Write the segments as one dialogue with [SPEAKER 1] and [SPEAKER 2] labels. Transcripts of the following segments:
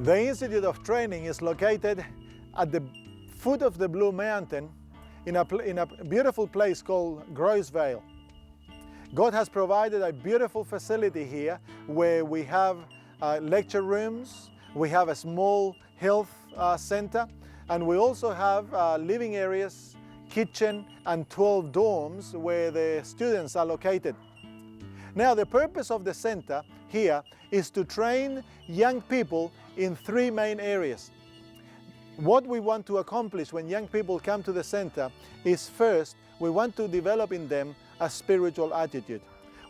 [SPEAKER 1] The Institute of Training is located at the foot of the Blue Mountain in a beautiful place called Groesvale. God has provided a beautiful facility here where we have lecture rooms, we have a small health center, and we also have living areas, kitchen, and 12 dorms where the students are located. Now, the purpose of the center here is to train young people in 3 main areas. What we want to accomplish when young people come to the center is, first, we want to develop in them a spiritual attitude.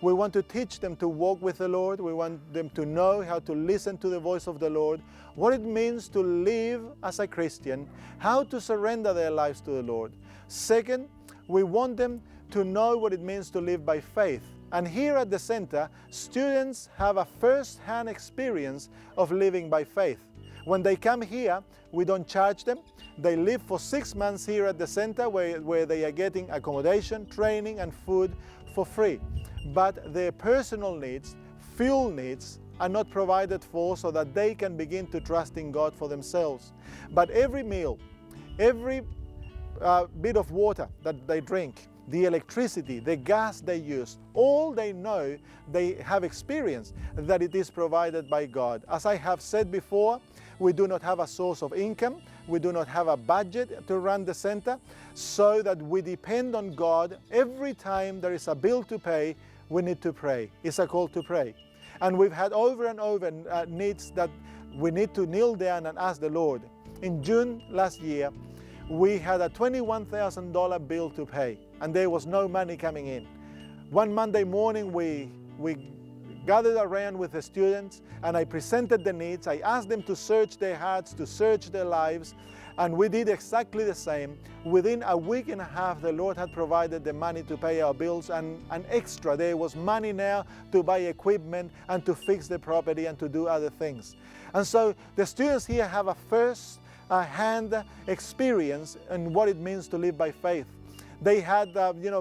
[SPEAKER 1] We want to teach them to walk with the Lord. We want them to know how to listen to the voice of the Lord, what it means to live as a Christian, how to surrender their lives to the Lord. Second, we want them to know what it means to live by faith. And here at the center, students have a first-hand experience of living by faith. When they come here, we don't charge them. They live for 6 months here at the center where they are getting accommodation, training, and food for free. But their personal needs, fuel needs, are not provided for so that they can begin to trust in God for themselves. But every meal, every bit of water that they drink, the electricity, the gas they use, all they know, they have experienced that it is provided by God. As I have said before, we do not have a source of income. We do not have a budget to run the center, so that we depend on God. Every time there is a bill to pay, we need to pray. It's a call to pray. And we've had over and over needs that we need to kneel down and ask the Lord. In June last year, we had a $21,000 bill to pay, and there was no money coming in. One Monday morning, we gathered around with the students, and I presented the needs. I asked them to search their hearts, to search their lives, and we did exactly the same. Within a week and a half, the Lord had provided the money to pay our bills, and an extra. There was money now to buy equipment and to fix the property and to do other things. And so the students here have a first-hand experience in what it means to live by faith. They had,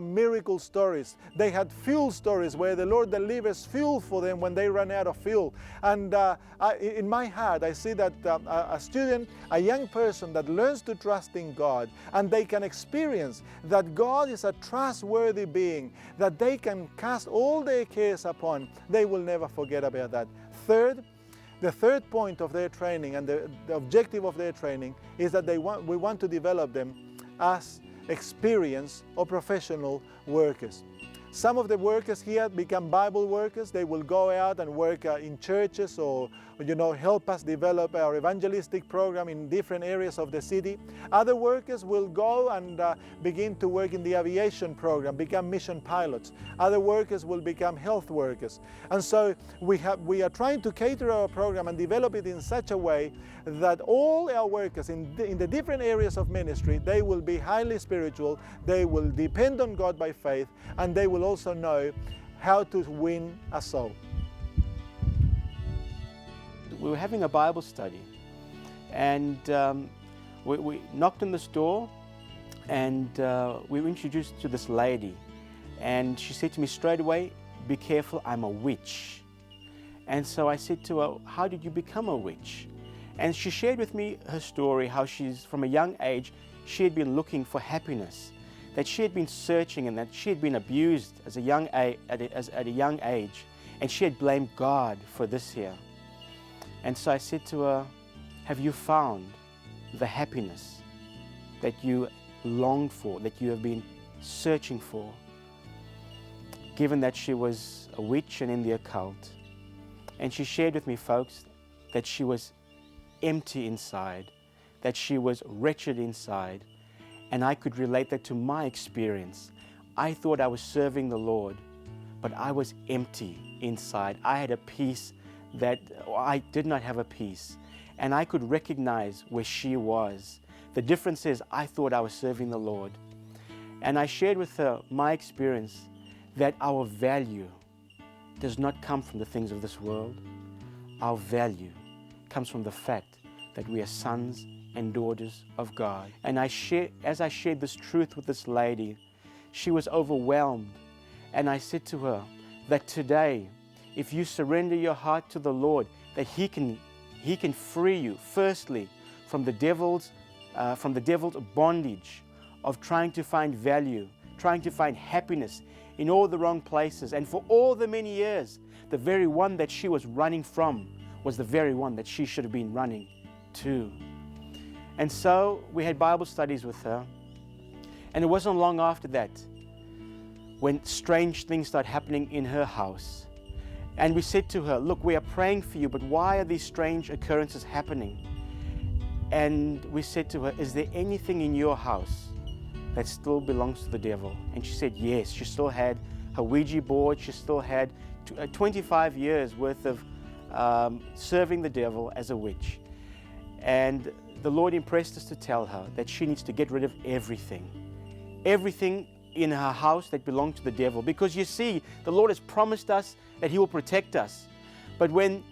[SPEAKER 1] miracle stories. They had fuel stories where the Lord delivers fuel for them when they run out of fuel. And in my heart, I see that a student, a young person that learns to trust in God, and they can experience that God is a trustworthy being, that they can cast all their cares upon, they will never forget about that. Third, the third point of their training and the objective of their training is that we want to develop them as experienced or professional workers. Some of the workers here become Bible workers. They will go out and work in churches or help us develop our evangelistic program in different areas of the city. Other workers will go and begin to work in the aviation program, become mission pilots. Other workers will become health workers. And so we are trying to cater our program and develop it in such a way that all our workers in the different areas of ministry, they will be highly spiritual, they will depend on God by faith, and they will also know how to win a soul.
[SPEAKER 2] We were having a Bible study, and we knocked on this door, and we were introduced to this lady, and she said to me straight away, "Be careful, I'm a witch." And so I said to her, "How did you become a witch?" And she shared with me her story, how she's, from a young age, she had been looking for happiness, that she had been searching, and that she had been abused at a young age, and she had blamed God for this here. And so I said to her, "Have you found the happiness that you longed for, that you have been searching for?" Given that she was a witch and in the occult. And she shared with me, folks, that she was empty inside, that she was wretched inside. And I could relate that to my experience. I thought I was serving the Lord, but I was empty inside. I had a peace that I did not have a peace. And I could recognize where she was. The difference is I thought I was serving the Lord. And I shared with her my experience that our value does not come from the things of this world. Our value comes from the fact that we are sons and daughters of God. And as I shared this truth with this lady, she was overwhelmed. And I said to her that today, if you surrender your heart to the Lord, that He He can free you, firstly, from the devil's bondage of trying to find value, trying to find happiness in all the wrong places. And for all the many years, the very one that she was running from was the very one that she should have been running to. And so we had Bible studies with her. And it wasn't long after that when strange things started happening in her house. And we said to her, look, we are praying for you, but why are these strange occurrences happening? And we said to her, is there anything in your house that still belongs to the devil? And she said, yes. She still had her Ouija board. She still had 25 years worth of serving the devil as a witch. And the Lord impressed us to tell her that she needs to get rid of everything in her house that belonged to the devil. Because you see, the Lord has promised us that He will protect us. But when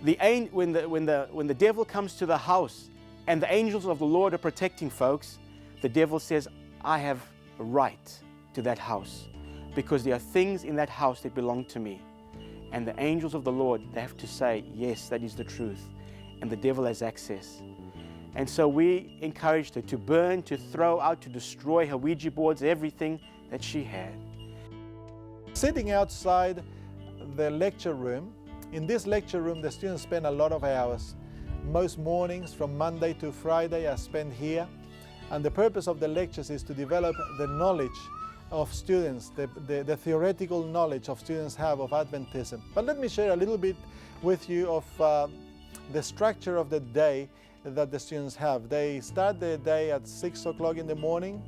[SPEAKER 2] the devil comes to the house and the angels of the Lord are protecting folks, the devil says, I have a right to that house because there are things in that house that belong to me. And the angels of the Lord, they have to say, yes, that is the truth. And the devil has access. And so we encouraged her to burn, to throw out, to destroy her Ouija boards, everything that she had.
[SPEAKER 1] Sitting outside the lecture room, in this lecture room the students spend a lot of hours. Most mornings from Monday to Friday are spent here. And the purpose of the lectures is to develop the knowledge of students, the theoretical knowledge of students have of Adventism. But let me share a little bit with you of the structure of the day that the students have. They start their day at 6 o'clock in the morning,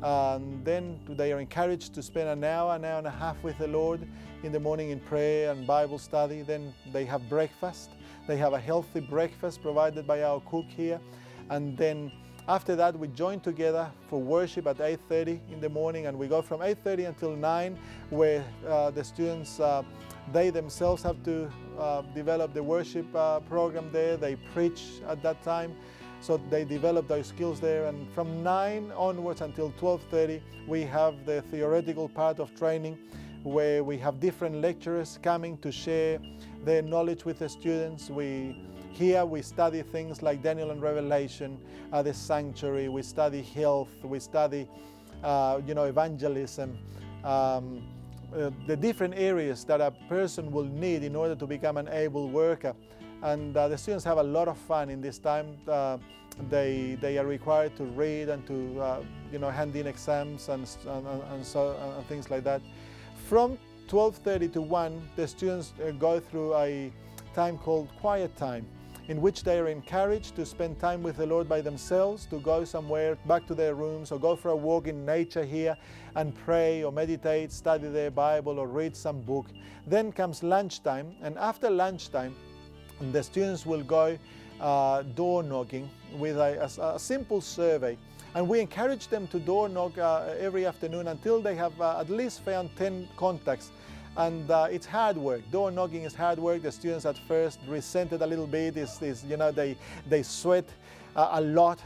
[SPEAKER 1] and then they are encouraged to spend an hour and a half with the Lord in the morning in prayer and Bible study. Then they have breakfast. They have a healthy breakfast provided by our cook here. And then after that, we join together for worship at 8:30 in the morning, and we go from 8:30 until 9, where the students, they themselves have to develop the worship program there. They preach at that time, so they develop those skills there. And from 9 onwards until 12:30, we have the theoretical part of training, where we have different lecturers coming to share their knowledge with the students. Here we study things like Daniel and Revelation, the sanctuary. We study health. We study, evangelism, the different areas that a person will need in order to become an able worker. And the students have a lot of fun in this time. They are required to read and to hand in exams and things like that. From 12:30 to 1, the students go through a time called quiet time, in which they are encouraged to spend time with the Lord by themselves, to go somewhere back to their rooms or go for a walk in nature here and pray or meditate, study their Bible or read some book. Then comes lunchtime, and after lunchtime the students will go door knocking with a simple survey. And we encourage them to door knock every afternoon until they have at least found 10 contacts. And it's hard work. Door knocking is hard work. The students at first resent it a little bit. They sweat a lot,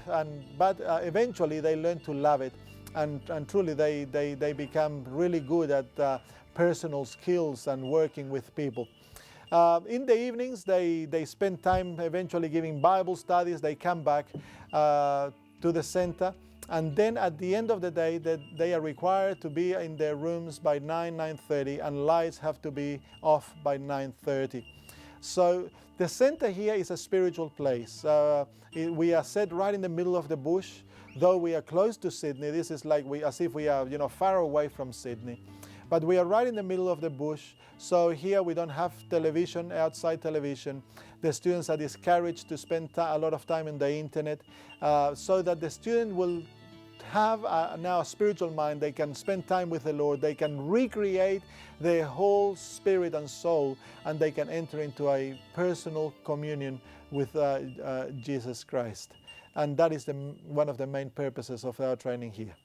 [SPEAKER 1] but eventually they learn to love it, and truly they become really good at personal skills and working with people. In the evenings, they spend time eventually giving Bible studies. They come back to the center. And then at the end of the day, they are required to be in their rooms by 9:30, and lights have to be off by 9:30. So the center here is a spiritual place. We are set right in the middle of the bush. Though we are close to Sydney, this is like as if we are far away from Sydney. But we are right in the middle of the bush. So here we don't have television, outside television. The students are discouraged to spend a lot of time on the internet, so that the student will have now a spiritual mind. They can spend time with the Lord. They can recreate their whole spirit and soul, and they can enter into a personal communion with Jesus Christ. And that is one of the main purposes of our training here.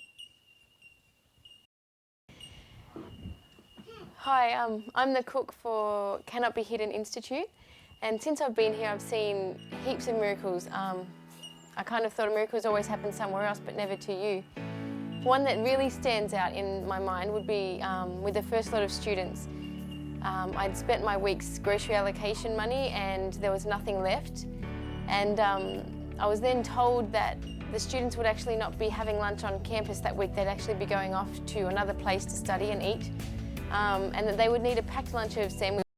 [SPEAKER 3] Hi, I'm the cook for Cannot Be Hidden Institute, and since I've been here I've seen heaps of miracles. I kind of thought miracles always happen somewhere else, but never to you. One that really stands out in my mind would be with the first lot of students. I'd spent my week's grocery allocation money and there was nothing left. And I was then told that the students would actually not be having lunch on campus that week. They'd actually be going off to another place to study and eat. And that they would need a packed lunch of sandwiches